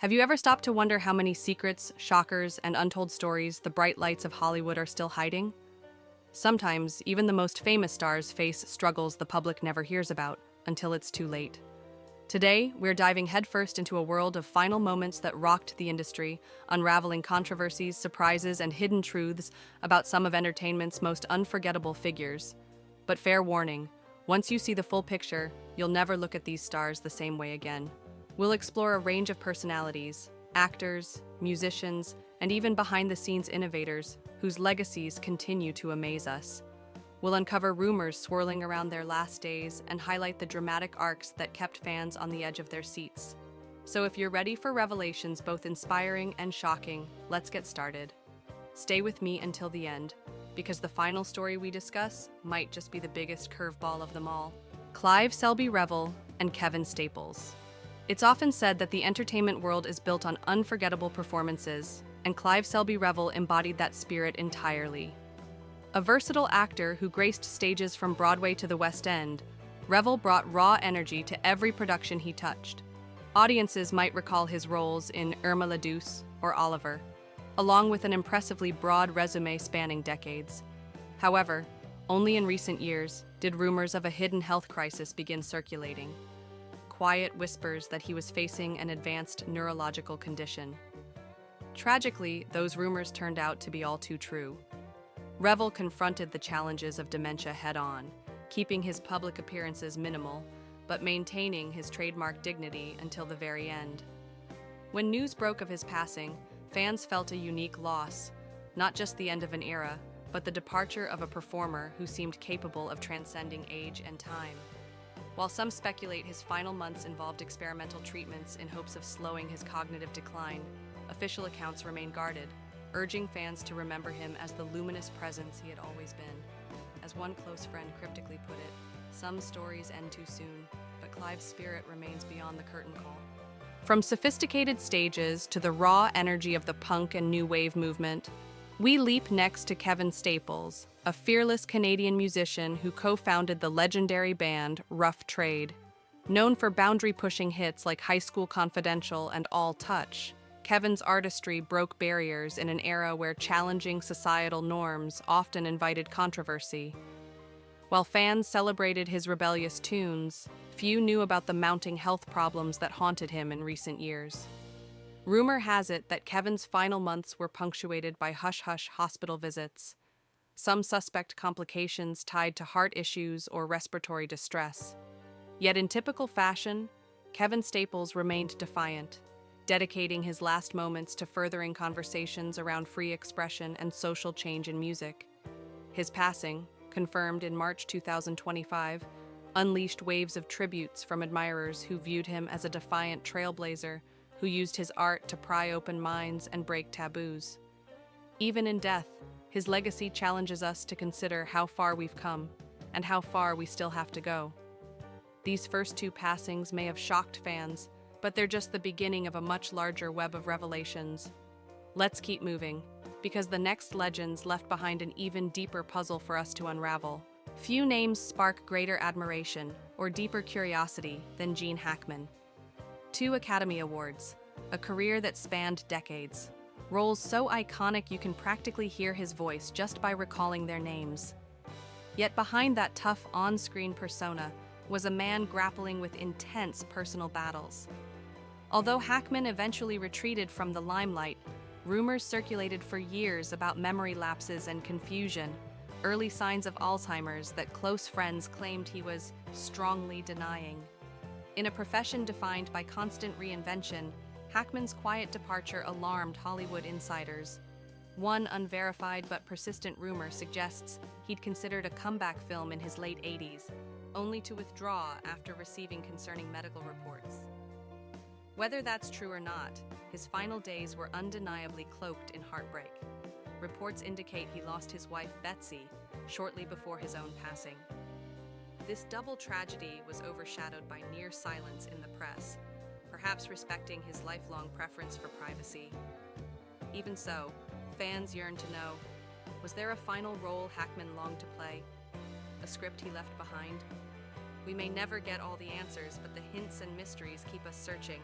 Have you ever stopped to wonder how many secrets, shockers, and untold stories the bright lights of Hollywood are still hiding? Sometimes, even the most famous stars face struggles the public never hears about until it's too late. Today, we're diving headfirst into a world of final moments that rocked the industry, unraveling controversies, surprises, and hidden truths about some of entertainment's most unforgettable figures. But fair warning, once you see the full picture, you'll never look at these stars the same way again. We'll explore a range of personalities, actors, musicians, and even behind-the-scenes innovators whose legacies continue to amaze us. We'll uncover rumors swirling around their last days and highlight the dramatic arcs that kept fans on the edge of their seats. So if you're ready for revelations both inspiring and shocking, let's get started. Stay with me until the end, because the final story we discuss might just be the biggest curveball of them all. Clive Selby Revel and Kevin Staples. It's often said that the entertainment world is built on unforgettable performances, and Clive Selby Revel embodied that spirit entirely. A versatile actor who graced stages from Broadway to the West End, Revel brought raw energy to every production he touched. Audiences might recall his roles in Irma la Douce or Oliver, along with an impressively broad resume spanning decades. However, only in recent years did rumors of a hidden health crisis begin circulating. Quiet whispers that he was facing an advanced neurological condition. Tragically, those rumors turned out to be all too true. Revel confronted the challenges of dementia head-on, keeping his public appearances minimal, but maintaining his trademark dignity until the very end. When news broke of his passing, fans felt a unique loss, not just the end of an era, but the departure of a performer who seemed capable of transcending age and time. While some speculate his final months involved experimental treatments in hopes of slowing his cognitive decline, official accounts remain guarded, urging fans to remember him as the luminous presence he had always been. As one close friend cryptically put it, some stories end too soon, but Clive's spirit remains beyond the curtain call. From sophisticated stages to the raw energy of the punk and new wave movement, we leap next to Kevin Staples, a fearless Canadian musician who co-founded the legendary band Rough Trade. Known for boundary-pushing hits like High School Confidential and All Touch, Kevin's artistry broke barriers in an era where challenging societal norms often invited controversy. While fans celebrated his rebellious tunes, few knew about the mounting health problems that haunted him in recent years. Rumor has it that Kevin's final months were punctuated by hush-hush hospital visits, some suspect complications tied to heart issues or respiratory distress. Yet in typical fashion, Kevin Staples remained defiant, dedicating his last moments to furthering conversations around free expression and social change in music. His passing, confirmed in March 2025, unleashed waves of tributes from admirers who viewed him as a defiant trailblazer who used his art to pry open minds and break taboos. Even in death, his legacy challenges us to consider how far we've come and how far we still have to go. These first two passings may have shocked fans, but they're just the beginning of a much larger web of revelations. Let's keep moving, because the next legends left behind an even deeper puzzle for us to unravel. Few names spark greater admiration or deeper curiosity than Gene Hackman. 2 Academy Awards, a career that spanned decades, roles so iconic you can practically hear his voice just by recalling their names. Yet behind that tough on-screen persona was a man grappling with intense personal battles. Although Hackman eventually retreated from the limelight, rumors circulated for years about memory lapses and confusion, early signs of Alzheimer's that close friends claimed he was strongly denying. In a profession defined by constant reinvention, Hackman's quiet departure alarmed Hollywood insiders. One unverified but persistent rumor suggests he'd considered a comeback film in his late 80s, only to withdraw after receiving concerning medical reports. Whether that's true or not, his final days were undeniably cloaked in heartbreak. Reports indicate he lost his wife Betsy shortly before his own passing. This double tragedy was overshadowed by near silence in the press, perhaps respecting his lifelong preference for privacy. Even so, fans yearned to know, was there a final role Hackman longed to play? A script he left behind? We may never get all the answers, but the hints and mysteries keep us searching.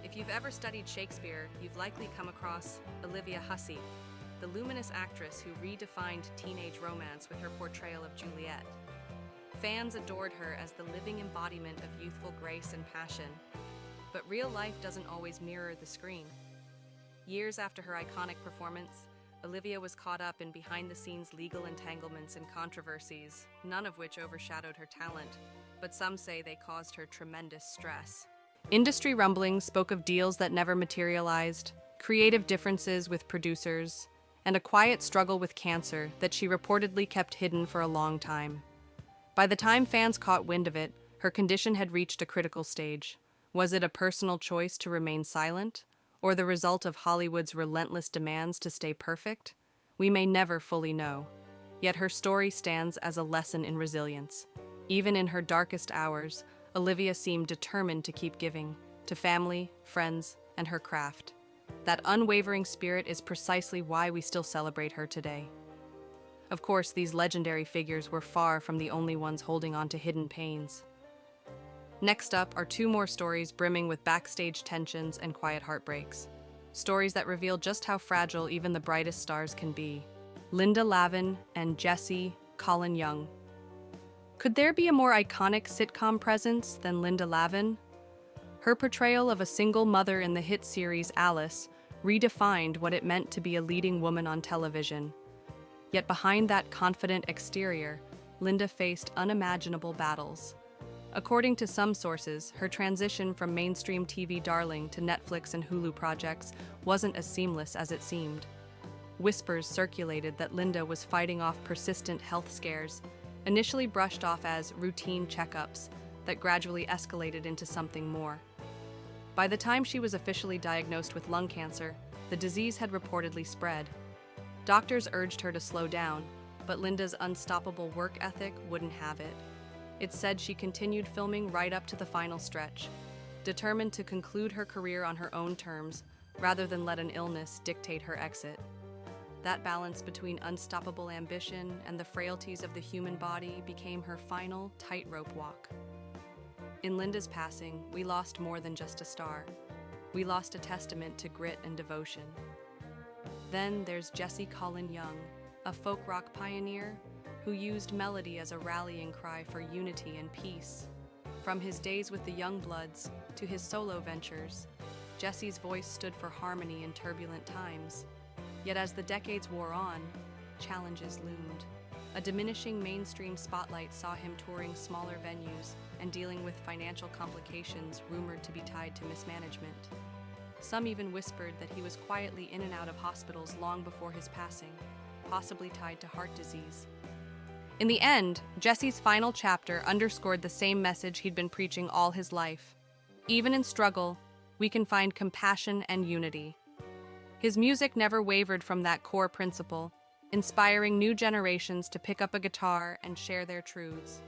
If you've ever studied Shakespeare, you've likely come across Olivia Hussey, the luminous actress who redefined teenage romance with her portrayal of Juliet. Fans adored her as the living embodiment of youthful grace and passion, but real life doesn't always mirror the screen. Years after her iconic performance, Olivia was caught up in behind-the-scenes legal entanglements and controversies, none of which overshadowed her talent, but some say they caused her tremendous stress. Industry rumblings spoke of deals that never materialized, creative differences with producers, and a quiet struggle with cancer that she reportedly kept hidden for a long time. By the time fans caught wind of it, her condition had reached a critical stage. Was it a personal choice to remain silent, or the result of Hollywood's relentless demands to stay perfect? We may never fully know. Yet her story stands as a lesson in resilience. Even in her darkest hours, Olivia seemed determined to keep giving, to family, friends, and her craft. That unwavering spirit is precisely why we still celebrate her today. Of course, these legendary figures were far from the only ones holding on to hidden pains. Next up are two more stories brimming with backstage tensions and quiet heartbreaks. Stories that reveal just how fragile even the brightest stars can be. Linda Lavin and Jesse Colin Young. Could there be a more iconic sitcom presence than Linda Lavin? Her portrayal of a single mother in the hit series Alice redefined what it meant to be a leading woman on television. Yet behind that confident exterior, Linda faced unimaginable battles. According to some sources, her transition from mainstream TV darling to Netflix and Hulu projects wasn't as seamless as it seemed. Whispers circulated that Linda was fighting off persistent health scares, initially brushed off as routine checkups, that gradually escalated into something more. By the time she was officially diagnosed with lung cancer, the disease had reportedly spread. Doctors urged her to slow down, but Linda's unstoppable work ethic wouldn't have it. It's said she continued filming right up to the final stretch, determined to conclude her career on her own terms, rather than let an illness dictate her exit. That balance between unstoppable ambition and the frailties of the human body became her final tightrope walk. In Linda's passing, we lost more than just a star. We lost a testament to grit and devotion. Then there's Jesse Colin Young, a folk rock pioneer who used melody as a rallying cry for unity and peace. From his days with the Youngbloods to his solo ventures, Jesse's voice stood for harmony in turbulent times. Yet as the decades wore on, challenges loomed. A diminishing mainstream spotlight saw him touring smaller venues and dealing with financial complications rumored to be tied to mismanagement. Some even whispered that he was quietly in and out of hospitals long before his passing, possibly tied to heart disease. In the end, Jesse's final chapter underscored the same message he'd been preaching all his life. Even in struggle, we can find compassion and unity. His music never wavered from that core principle, inspiring new generations to pick up a guitar and share their truths.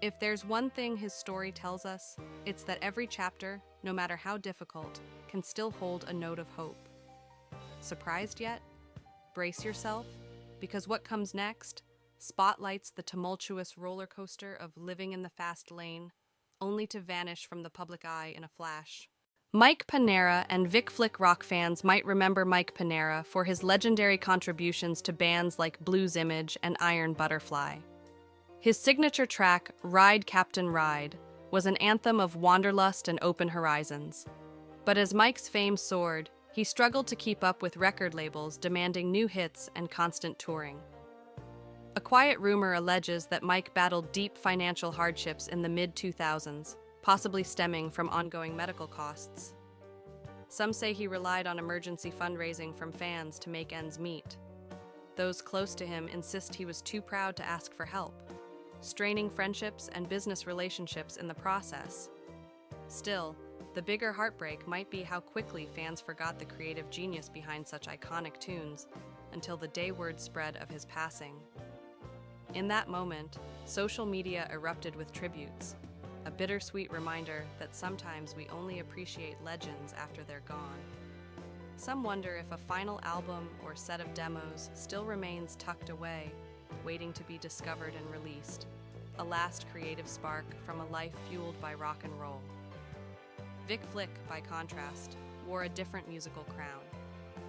If there's one thing his story tells us, it's that every chapter, no matter how difficult, can still hold a note of hope. Surprised yet? Brace yourself, because what comes next spotlights the tumultuous roller coaster of living in the fast lane, only to vanish from the public eye in a flash. Mike Panera and Vic Flick rock fans might remember Mike Panera for his legendary contributions to bands like Blues Image and Iron Butterfly. His signature track, Ride Captain Ride, was an anthem of wanderlust and open horizons. But as Mike's fame soared, he struggled to keep up with record labels demanding new hits and constant touring. A quiet rumor alleges that Mike battled deep financial hardships in the mid-2000s, possibly stemming from ongoing medical costs. Some say he relied on emergency fundraising from fans to make ends meet. Those close to him insist he was too proud to ask for help, straining friendships and business relationships in the process. Still, the bigger heartbreak might be how quickly fans forgot the creative genius behind such iconic tunes until the day word spread of his passing. In that moment, social media erupted with tributes, a bittersweet reminder that sometimes we only appreciate legends after they're gone. Some wonder if a final album or set of demos still remains tucked away, waiting to be discovered and released, a last creative spark from a life fueled by rock and roll. Vic Flick, by contrast, wore a different musical crown.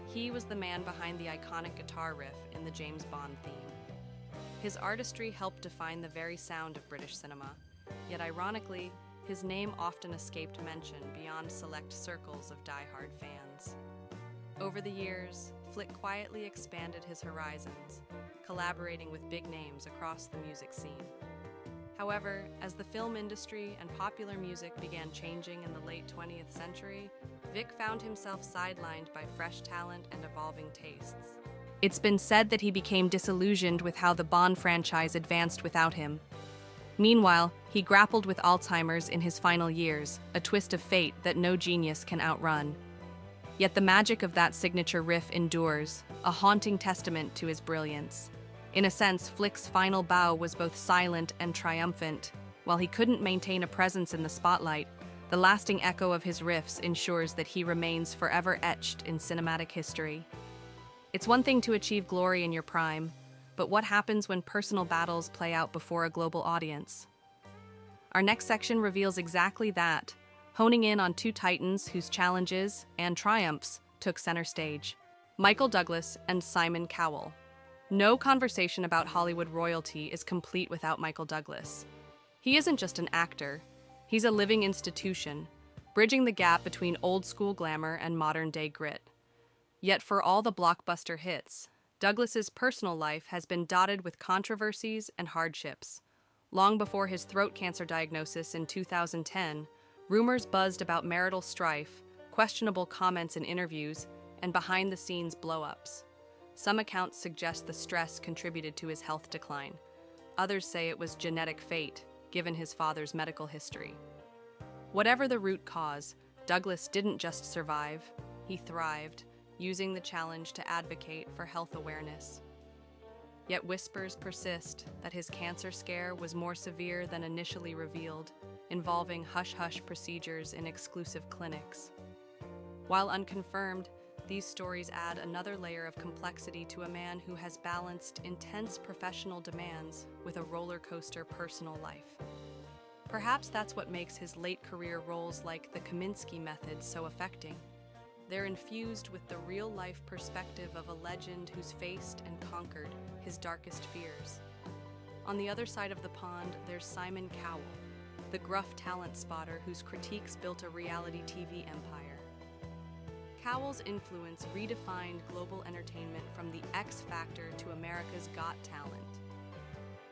He was the man behind the iconic guitar riff in the James Bond theme. His artistry helped define the very sound of British cinema, yet ironically, his name often escaped mention beyond select circles of die-hard fans. Over the years, Flick quietly expanded his horizons, collaborating with big names across the music scene. However, as the film industry and popular music began changing in the late 20th century, Vic found himself sidelined by fresh talent and evolving tastes. It's been said that he became disillusioned with how the Bond franchise advanced without him. Meanwhile, he grappled with Alzheimer's in his final years, a twist of fate that no genius can outrun. Yet the magic of that signature riff endures, a haunting testament to his brilliance. In a sense, Flick's final bow was both silent and triumphant. While he couldn't maintain a presence in the spotlight, the lasting echo of his riffs ensures that he remains forever etched in cinematic history. It's one thing to achieve glory in your prime, but what happens when personal battles play out before a global audience? Our next section reveals exactly that, honing in on two titans whose challenges and triumphs took center stage: Michael Douglas and Simon Cowell. No conversation about Hollywood royalty is complete without Michael Douglas. He isn't just an actor, he's a living institution, bridging the gap between old-school glamour and modern-day grit. Yet for all the blockbuster hits, Douglas's personal life has been dotted with controversies and hardships. Long before his throat cancer diagnosis in 2010, rumors buzzed about marital strife, questionable comments in interviews, and behind-the-scenes blow-ups. Some accounts suggest the stress contributed to his health decline. Others say it was genetic fate, given his father's medical history. Whatever the root cause, Douglas didn't just survive, he thrived, using the challenge to advocate for health awareness. Yet whispers persist that his cancer scare was more severe than initially revealed, involving hush-hush procedures in exclusive clinics. While unconfirmed, these stories add another layer of complexity to a man who has balanced intense professional demands with a roller coaster personal life. Perhaps that's what makes his late career roles like the Kaminsky Method so affecting. They're infused with the real-life perspective of a legend who's faced and conquered his darkest fears. On the other side of the pond, there's Simon Cowell, the gruff talent spotter whose critiques built a reality TV empire. Cowell's influence redefined global entertainment from The X Factor to America's Got Talent.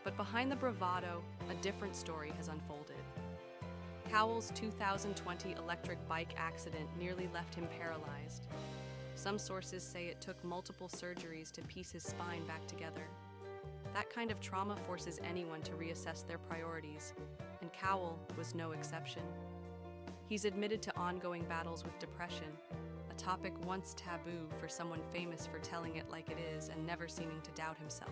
But behind the bravado, a different story has unfolded. Cowell's 2020 electric bike accident nearly left him paralyzed. Some sources say it took multiple surgeries to piece his spine back together. That kind of trauma forces anyone to reassess their priorities, and Cowell was no exception. He's admitted to ongoing battles with depression, a topic once taboo for someone famous for telling it like it is and never seeming to doubt himself.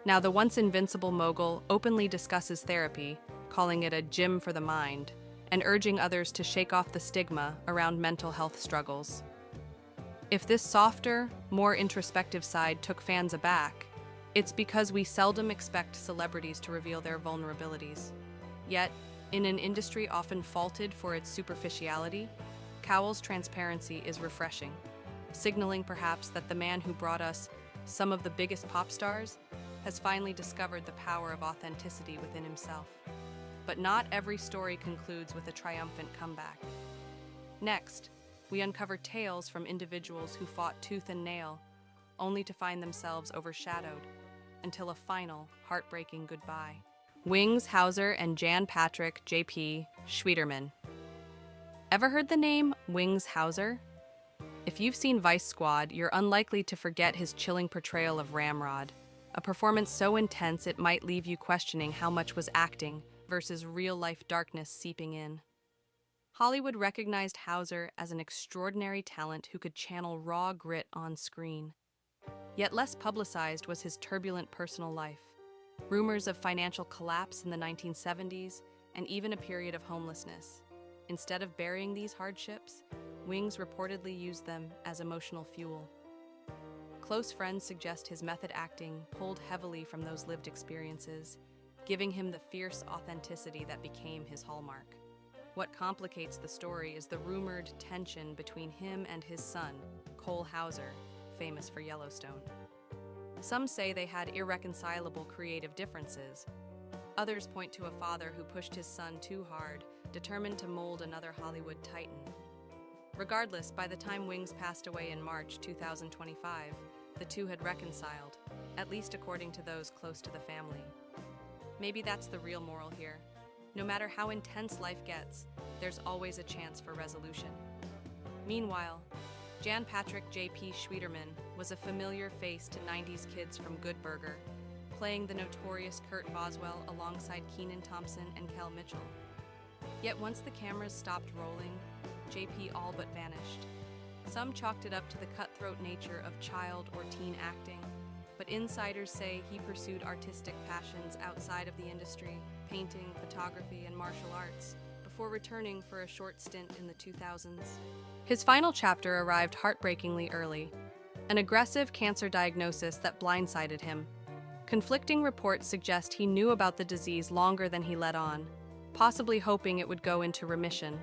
Now, the once invincible mogul openly discusses therapy, calling it a gym for the mind, and urging others to shake off the stigma around mental health struggles. If this softer, more introspective side took fans aback, it's because we seldom expect celebrities to reveal their vulnerabilities. Yet, in an industry often faulted for its superficiality, Cowell's transparency is refreshing, signaling perhaps that the man who brought us some of the biggest pop stars has finally discovered the power of authenticity within himself. But not every story concludes with a triumphant comeback. Next, we uncover tales from individuals who fought tooth and nail, only to find themselves overshadowed, until a final, heartbreaking goodbye. Wings Hauser and Jan Patrick J.P. Schwieterman. Ever heard the name Wings Hauser? If you've seen Vice Squad, you're unlikely to forget his chilling portrayal of Ramrod, a performance so intense it might leave you questioning how much was acting versus real-life darkness seeping in. Hollywood recognized Hauser as an extraordinary talent who could channel raw grit on screen. Yet less publicized was his turbulent personal life. Rumors of financial collapse in the 1970s, and even a period of homelessness. Instead of burying these hardships, Wings reportedly used them as emotional fuel. Close friends suggest his method acting pulled heavily from those lived experiences, giving him the fierce authenticity that became his hallmark. What complicates the story is the rumored tension between him and his son, Cole Hauser, famous for Yellowstone. Some say they had irreconcilable creative differences. Others point to a father who pushed his son too hard, determined to mold another Hollywood titan. Regardless, by the time Wings passed away in March 2025, the two had reconciled, at least according to those close to the family. Maybe that's the real moral here. No matter how intense life gets, there's always a chance for resolution. Meanwhile, Jan Patrick J.P. Schwieterman was a familiar face to 90s kids from Good Burger, playing the notorious Kurt Boswell alongside Kenan Thompson and Kel Mitchell. Yet once the cameras stopped rolling, JP all but vanished. Some chalked it up to the cutthroat nature of child or teen acting, but insiders say he pursued artistic passions outside of the industry, painting, photography, and martial arts, before returning for a short stint in the 2000s. His final chapter arrived heartbreakingly early, an aggressive cancer diagnosis that blindsided him. Conflicting reports suggest he knew about the disease longer than he let on, possibly hoping it would go into remission.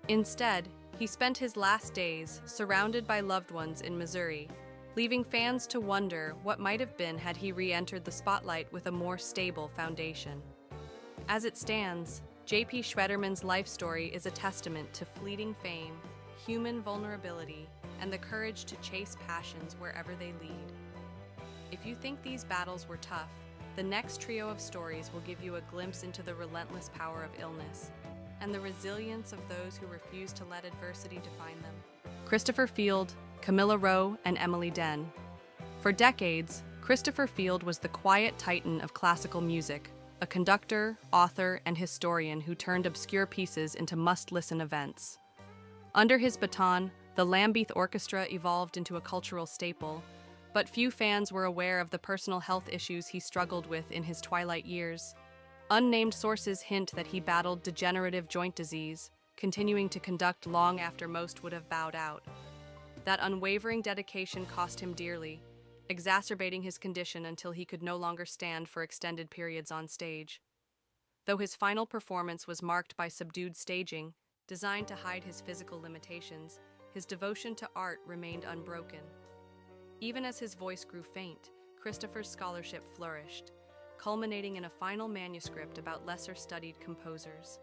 Instead, he spent his last days surrounded by loved ones in Missouri, leaving fans to wonder what might have been had he re-entered the spotlight with a more stable foundation. As it stands, J.P. Schwieterman's life story is a testament to fleeting fame, human vulnerability, and the courage to chase passions wherever they lead. If you think these battles were tough, the next trio of stories will give you a glimpse into the relentless power of illness and the resilience of those who refuse to let adversity define them. Christopher Field, Camilla Rowe, and Emily Den. For decades, Christopher Field was the quiet titan of classical music, a conductor, author, and historian who turned obscure pieces into must-listen events. Under his baton, the Lambeth Orchestra evolved into a cultural staple, but few fans were aware of the personal health issues he struggled with in his twilight years. Unnamed sources hint that he battled degenerative joint disease, continuing to conduct long after most would have bowed out. That unwavering dedication cost him dearly, exacerbating his condition until he could no longer stand for extended periods on stage. Though his final performance was marked by subdued staging, designed to hide his physical limitations, his devotion to art remained unbroken. Even as his voice grew faint, Christopher's scholarship flourished, culminating in a final manuscript about lesser-studied composers.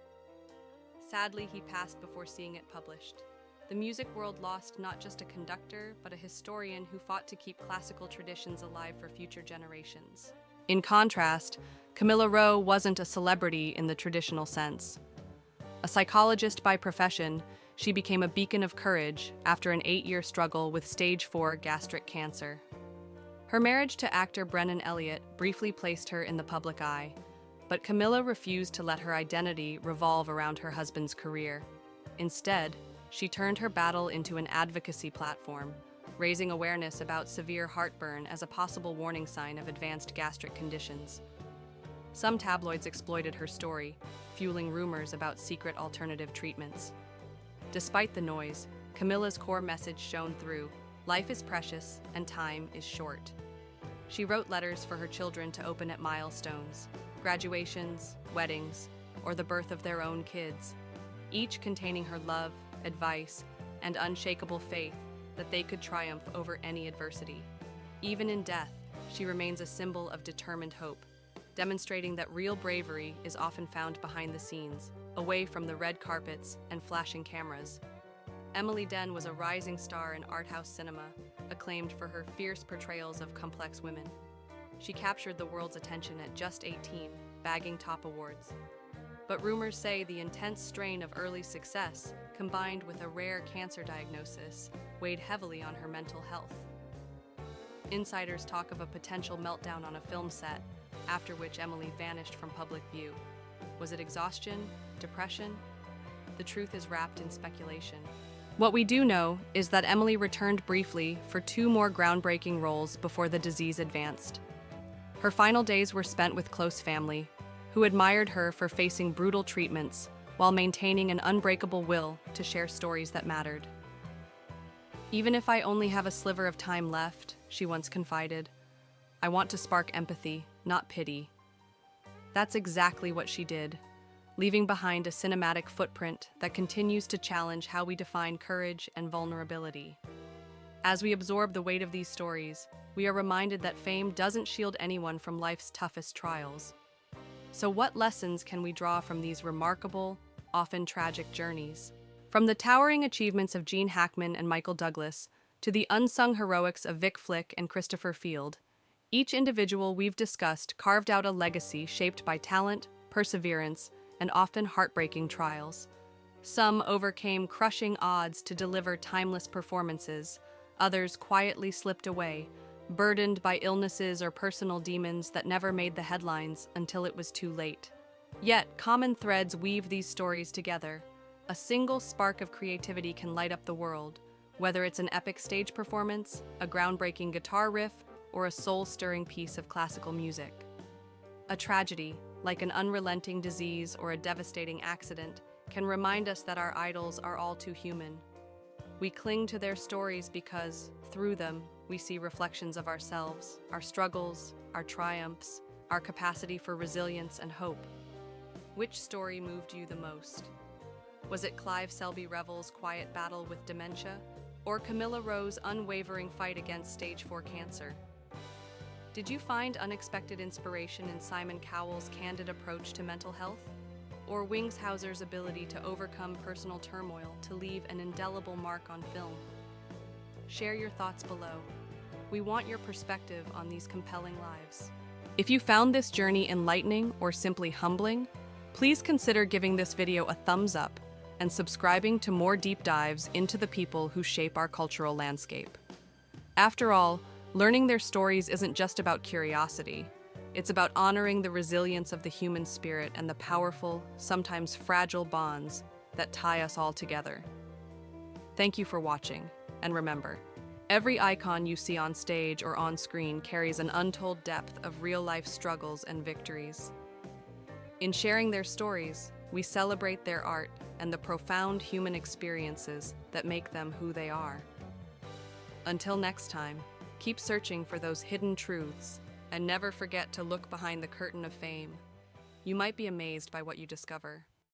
Sadly, he passed before seeing it published. The music world lost not just a conductor, but a historian who fought to keep classical traditions alive for future generations. In contrast, Camilla Rowe wasn't a celebrity in the traditional sense. A psychologist by profession, she became a beacon of courage after an 8-year struggle with stage 4 gastric cancer. Her marriage to actor Brennan Elliott briefly placed her in the public eye, but Camilla refused to let her identity revolve around her husband's career. Instead, she turned her battle into an advocacy platform, raising awareness about severe heartburn as a possible warning sign of advanced gastric conditions. Some tabloids exploited her story, fueling rumors about secret alternative treatments. Despite the noise, Camilla's core message shone through: life is precious and time is short. She wrote letters for her children to open at milestones, graduations, weddings, or the birth of their own kids, each containing her love, advice, and unshakable faith that they could triumph over any adversity. Even in death, she remains a symbol of determined hope, demonstrating that real bravery is often found behind the scenes, away from the red carpets and flashing cameras. Emily Den was a rising star in art house cinema, acclaimed for her fierce portrayals of complex women. She captured the world's attention at just 18, bagging top awards. But rumors say the intense strain of early success, combined with a rare cancer diagnosis, weighed heavily on her mental health. Insiders talk of a potential meltdown on a film set, after which Emily vanished from public view. Was it exhaustion? Depression? The truth is wrapped in speculation. What we do know is that Emily returned briefly for 2 more groundbreaking roles before the disease advanced. Her final days were spent with close family, who admired her for facing brutal treatments while maintaining an unbreakable will to share stories that mattered. "Even if I only have a sliver of time left," she once confided, "I want to spark empathy, not pity." That's exactly what she did. leaving behind a cinematic footprint that continues to challenge how we define courage and vulnerability. As we absorb the weight of these stories, we are reminded that fame doesn't shield anyone from life's toughest trials. So what lessons can we draw from these remarkable, often tragic journeys? From the towering achievements of Gene Hackman and Michael Douglas to the unsung heroics of Vic Flick and Christopher Field, each individual we've discussed carved out a legacy shaped by talent, perseverance, and often heartbreaking trials. Some overcame crushing odds to deliver timeless performances, others quietly slipped away, burdened by illnesses or personal demons that never made the headlines until it was too late. Yet, common threads weave these stories together. A single spark of creativity can light up the world, whether it's an epic stage performance, a groundbreaking guitar riff, or a soul-stirring piece of classical music. A tragedy, like an unrelenting disease or a devastating accident, can remind us that our idols are all too human. We cling to their stories because, through them, we see reflections of ourselves, our struggles, our triumphs, our capacity for resilience and hope. Which story moved you the most? Was it Clive Selby Revel's quiet battle with dementia, or Camilla Rowe's unwavering fight against stage 4 cancer? Did you find unexpected inspiration in Simon Cowell's candid approach to mental health? Or Wingshauser's ability to overcome personal turmoil to leave an indelible mark on film? Share your thoughts below. We want your perspective on these compelling lives. If you found this journey enlightening or simply humbling, please consider giving this video a thumbs up and subscribing to more deep dives into the people who shape our cultural landscape. After all, learning their stories isn't just about curiosity. It's about honoring the resilience of the human spirit and the powerful, sometimes fragile bonds that tie us all together. Thank you for watching, and remember, every icon you see on stage or on screen carries an untold depth of real-life struggles and victories. In sharing their stories, we celebrate their art and the profound human experiences that make them who they are. Until next time, keep searching for those hidden truths, and never forget to look behind the curtain of fame. You might be amazed by what you discover.